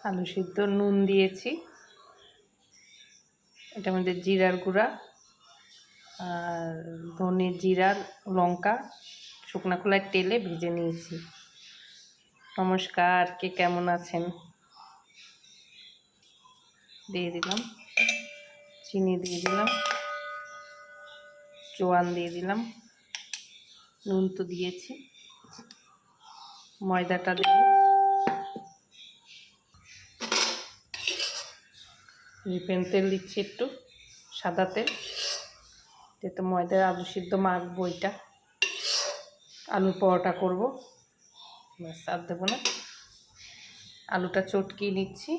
আলু সিদ্ধ, নুন দিয়েছি, এটার মধ্যে জিরার গুঁড়া আর ধনে, জিরার, লঙ্কা শুকনো খোলায় তেলে ভেজে নিয়েছি। নমস্কার, কে কেমন আছেন? দিয়ে দিলাম চিনি, দিয়ে দিলাম জোয়ান, দিয়ে দিলাম নুন তো দিয়েছি, ময়দাটা দেব, রিফাইন তেল দিচ্ছি একটু, সাদা তেল, যেহেতু ময়দার আলু সিদ্ধ মাখবো, এটা আলুর পরোটা করবো, ব্যাস আর দেবো না। আলুটা চটকিয়ে নিচ্ছি,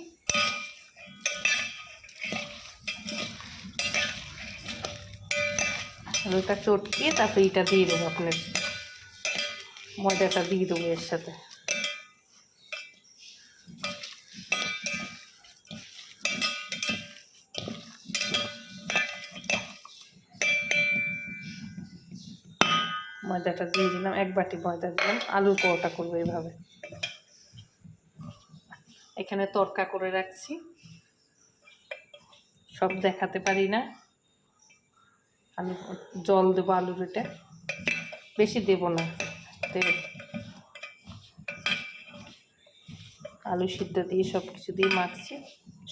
আলুটা চটকিয়ে তারপরে এটা দিয়ে দেবো, আপনার ময়দাটা দিয়ে দেবো এর সাথে। ময়দাটা দিয়ে দিলাম, 1 বাটি ময়দা দিলাম, আলুর পরোটা করবো এইভাবে। এখানে তরকা করে রাখছি, সব দেখাতে পারি না। আলু জল দেবো, আলুর এটা বেশি দেব না, আলু সিদ্ধ দিয়ে সব কিছু দিয়ে মাখছি।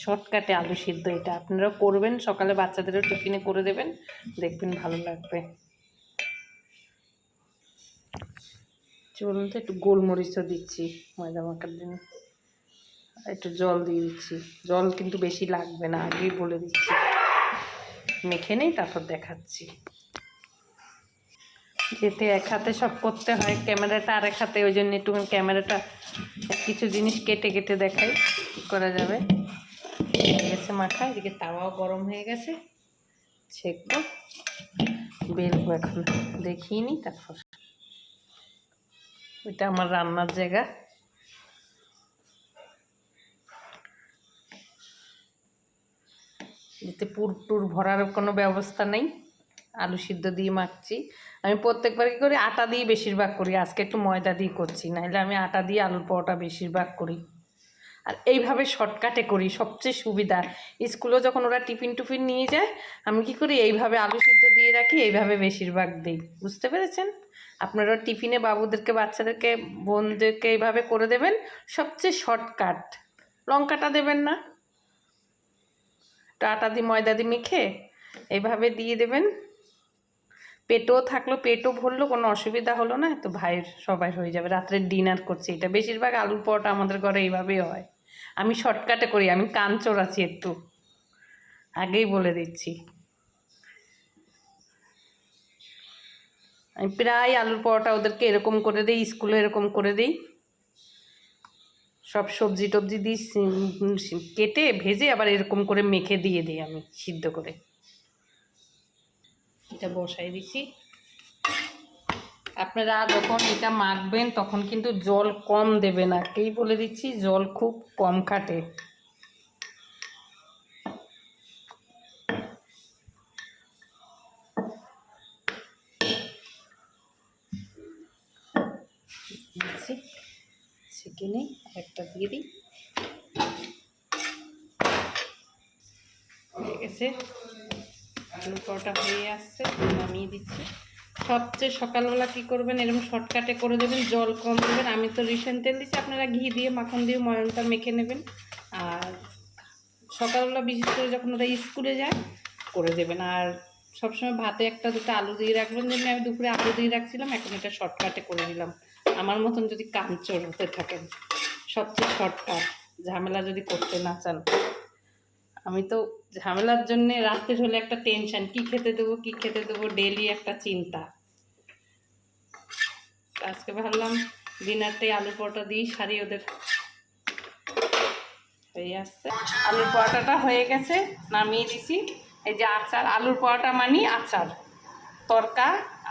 শর্টকাটে আলু সিদ্ধ, এটা আপনারাও করবেন, সকালে বাচ্চাদেরও টিফিনে করে দেবেন, দেখবেন ভালো লাগবে। চলুন তো, একটু গোলমরিচও দিচ্ছি ময়দা মাখার জন্য, একটু জল দিয়ে দিচ্ছি। জল কিন্তু বেশি লাগবে না, আগেই বলে দিচ্ছি। মেখে নেই, তারপর দেখাচ্ছি। যেতে এক হাতে সব করতে হয়, ক্যামেরাটা আরেক হাতে, ওই জন্য একটু ক্যামেরাটা কিছু জিনিস কেটে কেটে দেখাই, কী করা যাবে। হয়ে গেছে মাখা, এদিকে তাওয়াও গরম হয়ে গেছে, ছেঁকবো, বেলবো। এখন দেখিয়ে নিই, তারপর এটা আমার রান্নার জায়গা। এতে পুর টুর ভরার কোনো ব্যবস্থা নেই, আলু সিদ্ধ দিয়ে মাখছি। আমি প্রত্যেকবার কী করি, আটা দিয়ে বেশিরভাগ করি, আজকে একটু ময়দা দিয়ে করছি, নাহলে আমি আটা দিয়ে আলুর পরোটা বেশিরভাগ করি। আর এইভাবে শর্টকাটে করি, সবচেয়ে সুবিধা। স্কুলেও যখন ওরা টিফিন টুফিন নিয়ে যায়, আমি কি করি, এইভাবে আলু সিদ্ধ দিয়ে রাখি, এইভাবে বেশিরভাগ দিই। বুঝতে পেরেছেন? আপনারা টিফিনে বাবুদেরকে, বাচ্চাদেরকে, বোনদেরকে এইভাবে করে দেবেন, সবচেয়ে শর্টকাট। লঙ্কাটা দেবেন না, আটা দিয়ে ময়দা দিয়ে মেখে এইভাবে দিয়ে দেবেন। পেটও থাকলো, পেটও ভরলো, কোনো অসুবিধা হলো না, তো ভাইয়ের সবাই হয়ে যাবে। রাত্রে ডিনার করছি, এটা বেশিরভাগ আলুর পরোটা আমাদের ঘরে এইভাবেই হয়। আমি শর্টকাটে করি, আমি কাঞ্চোর আছি একটু, আগেই বলে দিচ্ছি। আমি প্রায় আলুর পরোটা ওদেরকে এরকম করে দিই, স্কুলে এরকম করে দিই। সব সবজি টবজি দিই কেটে ভেজে, আবার এরকম করে মেখে দিয়ে দিই আমি সিদ্ধ করে। এটা বসাই দিছি। আপনারা যখন এটা মাখবেন তখন কিন্তু জল কম দেবেন, আগেই বলে দিচ্ছি, জল খুব কম খাটে। দিচ্ছি, ছেঁকে নিই, একটা দিয়ে দিই, হয়ে গেছে। আলুর পরোটা হয়ে আসছে, নামিয়ে দিচ্ছি। সবচেয়ে সকালবেলা কী করবেন, এরকম শর্টকাটে করে দেবেন, জল কম দেবেন। আমি তো রিফাইন তেল দিচ্ছি, আপনারা ঘি দিয়ে, মাখন দিয়ে ময়নটা মেখে নেবেন। আর সকালবেলা বিশেষ করে যখন ওরা স্কুলে যায় করে দেবেন। আর সবসময় ভাতে একটা দুটো আলু দিয়ে রাখবেন, যেমন আমি দুপুরে আলু দিয়ে রাখছিলাম, এখন এটা শর্টকাটে করে দিলাম। আমার মতন যদি কাঞ্চোর হতে থাকেন, সবচেয়ে শর্টকাট, ঝামেলা যদি করতে না চান। আমি তো ঝামেলার জন্যে রাত্রে হলে একটা টেনশন, কি খেতে দেবো, কি খেতে দেবো, ডেলি একটা চিন্তা। আজকে ভাবলাম ডিনারটাই আলু পরোটা দিয়েই সারি ওদের। হয়ে আসছে, আলুর পরোটাটা হয়ে গেছে, নামিয়ে দিছি। এই যে আচার, আলুর পরোটা মানে আচার, তরকা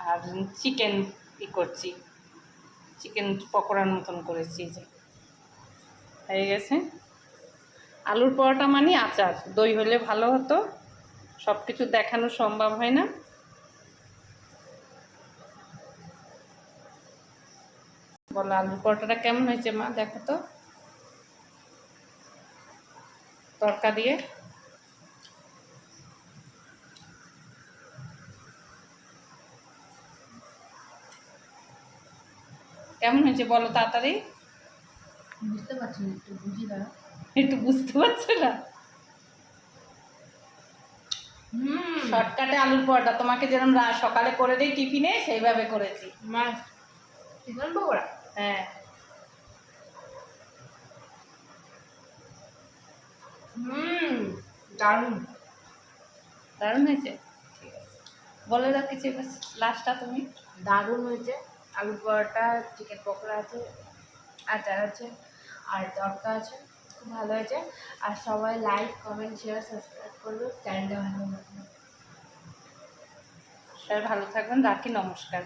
আর চিকেন করছি, চিকেন পকোড়ার মতন করেছি। যে হয়ে গেছে, আলুর পরোটা মানে আচার। দই হলে ভালো হতো, সব কিছু দেখানো সম্ভব হয় না। বলো আলুর পরোটাটা কেমন হয়েছে মা, দেখো তো। তড়কা দিয়ে। কেমন হয়েছে বলো তাড়াতাড়ি। বুঝতে পারছি না, একটু বুঝি দাঁড়া। একটু বুঝতে পারছো না? শর্টকাটে আলুর পরোটা তোমাকে যেরকম সকালে করে দিই টিফিনে, সেইভাবে করেছি। মাছ চিকেন পকোড়া। হ্যাঁ। দারুণ। দারুণ হয়েছে। ঠিক আছে, বলে দাও কিছু লাস্টটা তুমি। দারুণ হয়েছে। আলু পরোটা, চিকেন পকোড়া আছে, আচার আছে, আর তড়কা আছে। খুব ভালো হয়েছে। আর সবাই লাইক, কমেন্ট, শেয়ার, সাবস্ক্রাইব করবে, চ্যানেলটা ভালো লাগবে। সবাই ভালো থাকবেন, রাখি, নমস্কার।